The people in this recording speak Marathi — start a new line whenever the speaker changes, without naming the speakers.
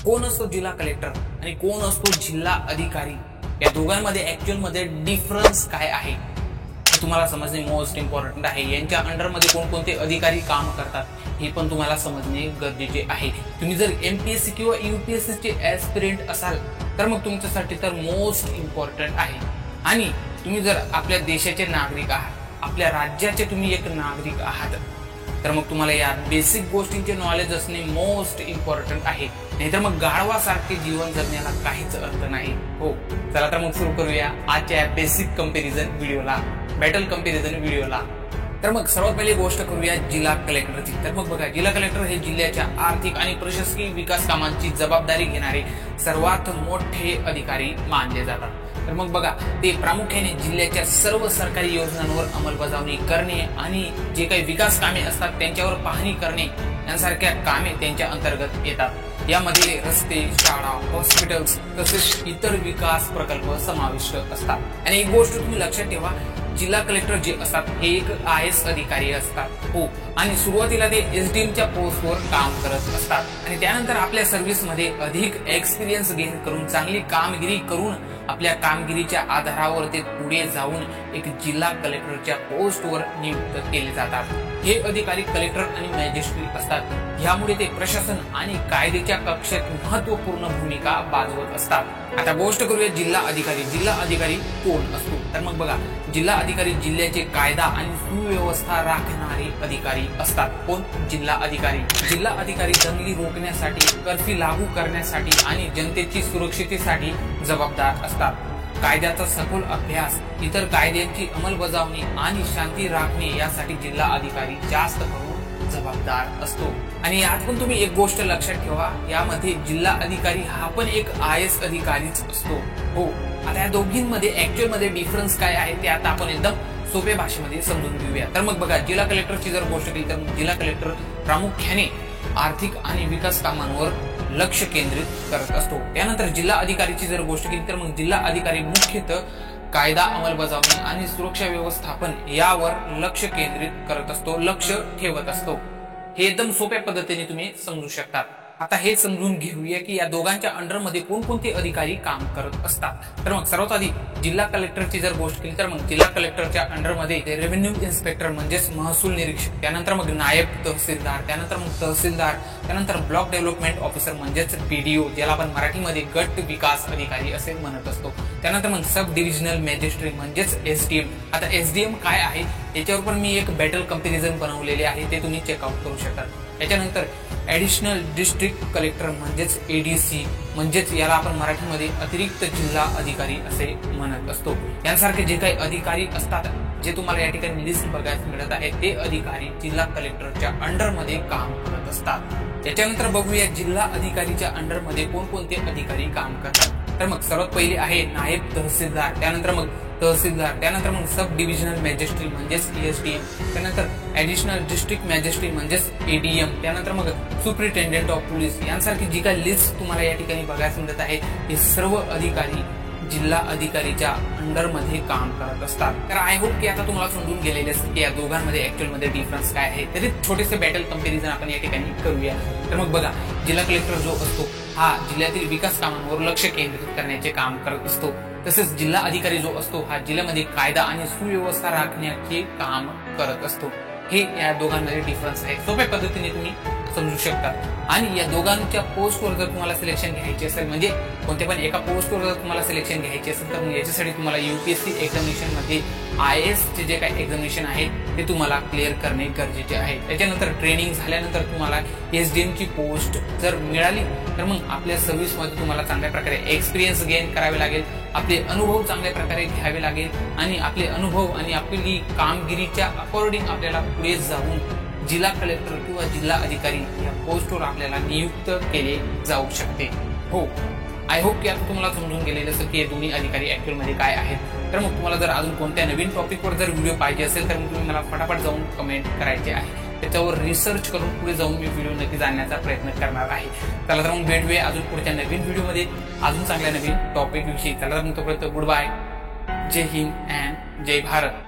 कोण असतो जिल्हा कलेक्टर आणि कोण असतो जिल्हा अधिकारी, या दोघांमध्ये ऍक्च्युअल मध्ये डिफरन्स काय आहे हे तुम्हाला समजणे मोस्ट इम्पॉर्टंट आहे। यांच्या अंडर मध्ये कोणकोणते अधिकारी काम करतात हे पण तुम्हाला समजणे गरजेचे आहे। तुम्ही जर एमपीएससी किंवा यूपीएससी चे ऍस्पिरंट असाल तर मग तुमच्यासाठी तर मोस्ट इम्पॉर्टंट आहे। आणि तुम्ही जर आपल्या देशाचे नागरिक आहात, आपल्या राज्याचे तुम्ही एक नागरिक आहात, तर मग तुम्हाला या बेसिक गोष्टींचे नॉलेज असणे मोस्ट इम्पॉर्टंट आहे। नाहीतर मग गाढवासारखे जीवन जगण्याला काहीच अर्थ नाही। हो, चला तर मग सुरू करूया आजच्या बेसिक कंपॅरिझन व्हिडिओला, बॅटल कंपॅरिझन व्हिडिओला। तर मग सर्वात पहिली गोष्ट करूया जिल्हा कलेक्टरची। तर मग बघा, जिल्हा कलेक्टर हे जिल्ह्याच्या आर्थिक आणि प्रशासकीय विकास कामांची जबाबदारी घेणारे सर्वात मोठे अधिकारी मानले जातात। तर मग बघा, ते प्रामुख्याने जिल्ह्याच्या सर्व सरकारी योजनांवर अंमलबजावणी करणे आणि जे काही विकास कामे असतात त्यांच्यावर पाहणी करणे यांसारख्या कामे त्यांच्या अंतर्गत येतात। यामध्ये रस्ते, शाळा, हॉस्पिटल्स तसेच इतर विकास प्रकल्प समाविष्ट असतात। आणि एक गोष्ट तुम्ही लक्षात ठेवा, जिल्हा कलेक्टर जे असतात हे एक आयएएस अधिकारी असतात। हो, आणि सुरुवातीला ते एसडीएमच्या पोस्टवर काम करत असतात आणि त्यानंतर आपल्या सर्व्हिस मध्ये अधिक एक्सपिरियन्स गेन करून चांगली कामगिरी करून आपल्या कामगिरीच्या आधारावर ते पुढे जाऊन एक जिल्हा कलेक्टरच्या पोस्टवर नियुक्त केले जातात। हे अधिकारी कलेक्टर आणि मॅजिस्ट्रेट असतात। यामुळे ते प्रशासन आणि कायद्याच्या कक्षेत महत्त्वपूर्ण भूमिका बजावत असतात। आता गोष्ट करूया जिल्हा अधिकारी। जिल्हा अधिकारी कोण असतो? तर मग बघा, जिल्हा अधिकारी जिल्ह्याचे कायदा आणि सुव्यवस्था राखणारे अधिकारी असतात। कोण? जिल्हा अधिकारी। जिल्हा अधिकारी दंगली रोखण्यासाठी, कर्फ्यू लागू करण्यासाठी आणि जनतेची सुरक्षिततेसाठी जबाबदार असतात। कायद्याचा सखोल अभ्यास, इतर कायद्यांची अंमलबजावणी आणि शांती राखणे यासाठी जिल्हा अधिकारी जास्त करून जबाबदार असतो। आणि यात पण तुम्ही एक गोष्ट लक्षात ठेवा, यामध्ये जिल्हा अधिकारी हा पण एक आयएएस अधिकारीच असतो। हो, आता या दोघींमध्ये ऍक्च्युअल मध्ये डिफरन्स काय आहे ते आता आपण एकदम सोप्या भाषेमध्ये समजून घेऊया। तर मग बघा, जिल्हा कलेक्टरची जर गोष्ट केली तर जिल्हा कलेक्टर प्रामुख्याने आर्थिक आणि विकास कामांवर लक्ष केंद्रित करत असतो। त्यानंतर जिल्हा अधिकारीची जर गोष्ट केली तर मग जिल्हा अधिकारी मुख्यतः कायदा अंमलबजावणी आणि सुरक्षा व्यवस्थापन यावर लक्ष केंद्रित करत असतो, लक्ष ठेवत असतो। हे एकदम सोप्या पद्धतीने तुम्ही समजू शकता। आता हे समजून घेऊया की या दोघांच्या अंडर मध्ये कोणकोणते अधिकारी काम करत असतात। तर मग सर्वात आधी जिल्हा कलेक्टरची जर गोष्ट केली तर मग जिल्हा कलेक्टरच्या अंडर मध्ये रेव्हेन्यू इन्स्पेक्टर म्हणजेच महसूल निरीक्षक, त्यानंतर मग नायब तहसीलदार, त्यानंतर मग तहसीलदार, त्यानंतर ब्लॉक डेव्हलपमेंट ऑफिसर म्हणजेच पीडीओ, ज्याला आपण मराठीमध्ये गट विकास अधिकारी असे म्हणत असतो, त्यानंतर मग सब डिव्हिजनल मॅजिस्ट्रेट म्हणजेच एसडीएम। आता एसडीएम काय आहे याच्यावर पण मी एक बॅटल कंपॅरिझन बनवलेले आहे, ते तुम्ही चेकआउट करू शकता। त्याच्यानंतर ऍडिशनल डिस्ट्रिक्ट कलेक्टर म्हणजेच एडीसी, म्हणजेच याला आपण मराठीमध्ये अतिरिक्त जिल्हा अधिकारी असे म्हणत असतो। यांसारखे जे काही अधिकारी असतात, जे तुम्हाला या ठिकाणी लिस्ट बघायला मिळत आहे, ते अधिकारी जिल्हा कलेक्टरच्या अंडर मध्ये काम करत असतात। त्याच्यानंतर बघूया जिल्हा अधिकारीच्या अंडर मध्ये कोणकोणते अधिकारी काम करतात। तर मग सर्वात पहिले आहे नायब तहसीलदार, त्यानंतर मग तहसीलदार, त्यानंतर मग सब डिव्हिजनल मॅजिस्ट्रेट म्हणजेच एसडीएम, त्यानंतर ऍडिशनल डिस्ट्रिक्ट मॅजिस्ट्रेट म्हणजेच एडीएम, त्यानंतर मग सुपरिटेंडेंट ऑफ पोलीस। यांसारखी जी काही लिस्ट तुम्हाला या ठिकाणी बघायला मिळत आहे, हे सर्व अधिकारी जिल्हा अधिकारीच्या अंडर मध्ये काम करत असतात। तर आय होप की आता तुम्हाला समजून गेलेले असेल की या दोघांमध्ये ऍक्च्युअल मध्ये डिफरन्स काय आहे। तरी छोटेसे बॅटल कंपॅरिझन आपण या ठिकाणी करूया। तर मग बघा, जिल्हा कलेक्टर जो असतो हा जिल्ह्यातील विकास कामांवर लक्ष केंद्रित करण्याचे काम करत असतो, तसेच जिल्हा अधिकारी जो असतो हा जिल्ह्यामध्ये कायदा आणि सुव्यवस्था राखण्याचे काम करत असतो। हे या दोघांमध्ये डिफरन्स आहे, सोप्या पद्धतीने तुम्ही समजू शकता। आणि या दोघांच्या पोस्टवर जर तुम्हाला सिलेक्शन घ्यायचे असेल, म्हणजे कोणत्या पण एका पोस्टवर जर तुम्हाला सिलेक्शन घ्यायचे असेल, तर याच्यासाठी तुम्हाला यूपीएससी एक्झामिनेशन मध्ये आयएएस चे जे काही एक्झामिनेशन आहे ते तुम्हाला क्लिअर करणे गरजेचे आहे। त्याच्यानंतर ट्रेनिंग झाल्यानंतर तुम्हाला एसडीएम ची पोस्ट जर मिळाली तर मग आपल्या सर्व्हिस मध्ये तुम्हाला चांगल्या प्रकारे एक्सपिरियन्स गेन करावे लागेल, आपले अनुभव चांगल्या प्रकारे घ्यावे लागेल आणि आपले अनुभव आणि आपली कामगिरीच्या अकॉर्डिंग आपल्याला पुढे जाऊन जिल्हा कलेक्टर किंवा जिल्हा अधिकारी या पोस्टवर आपल्याला नियुक्त केले जाऊ शकते। हो, आय होप की आता तुम्हाला समजून गेलेलं असेल की हे दोन्ही अधिकारी ऍक्च्युअल मध्ये काय आहेत। तर मग तुम्हाला जर अजून कोणत्या नवीन टॉपिकवर जर व्हिडिओ पाहिजे असेल तर मग तुम्ही मला फटाफट जाऊन कमेंट करायचे आहे, त्याच्यावर रिसर्च करून पुढे जाऊन मी व्हिडिओ नक्की जाणण्याचा प्रयत्न करणार आहे। चला तर मग भेटूया अजून पुढच्या नवीन व्हिडिओमध्ये अजून चांगल्या नवीन टॉपिक विषयी। चला तर मग तोपर्यंत गुड बाय, जय हिंद अँड जय भारत।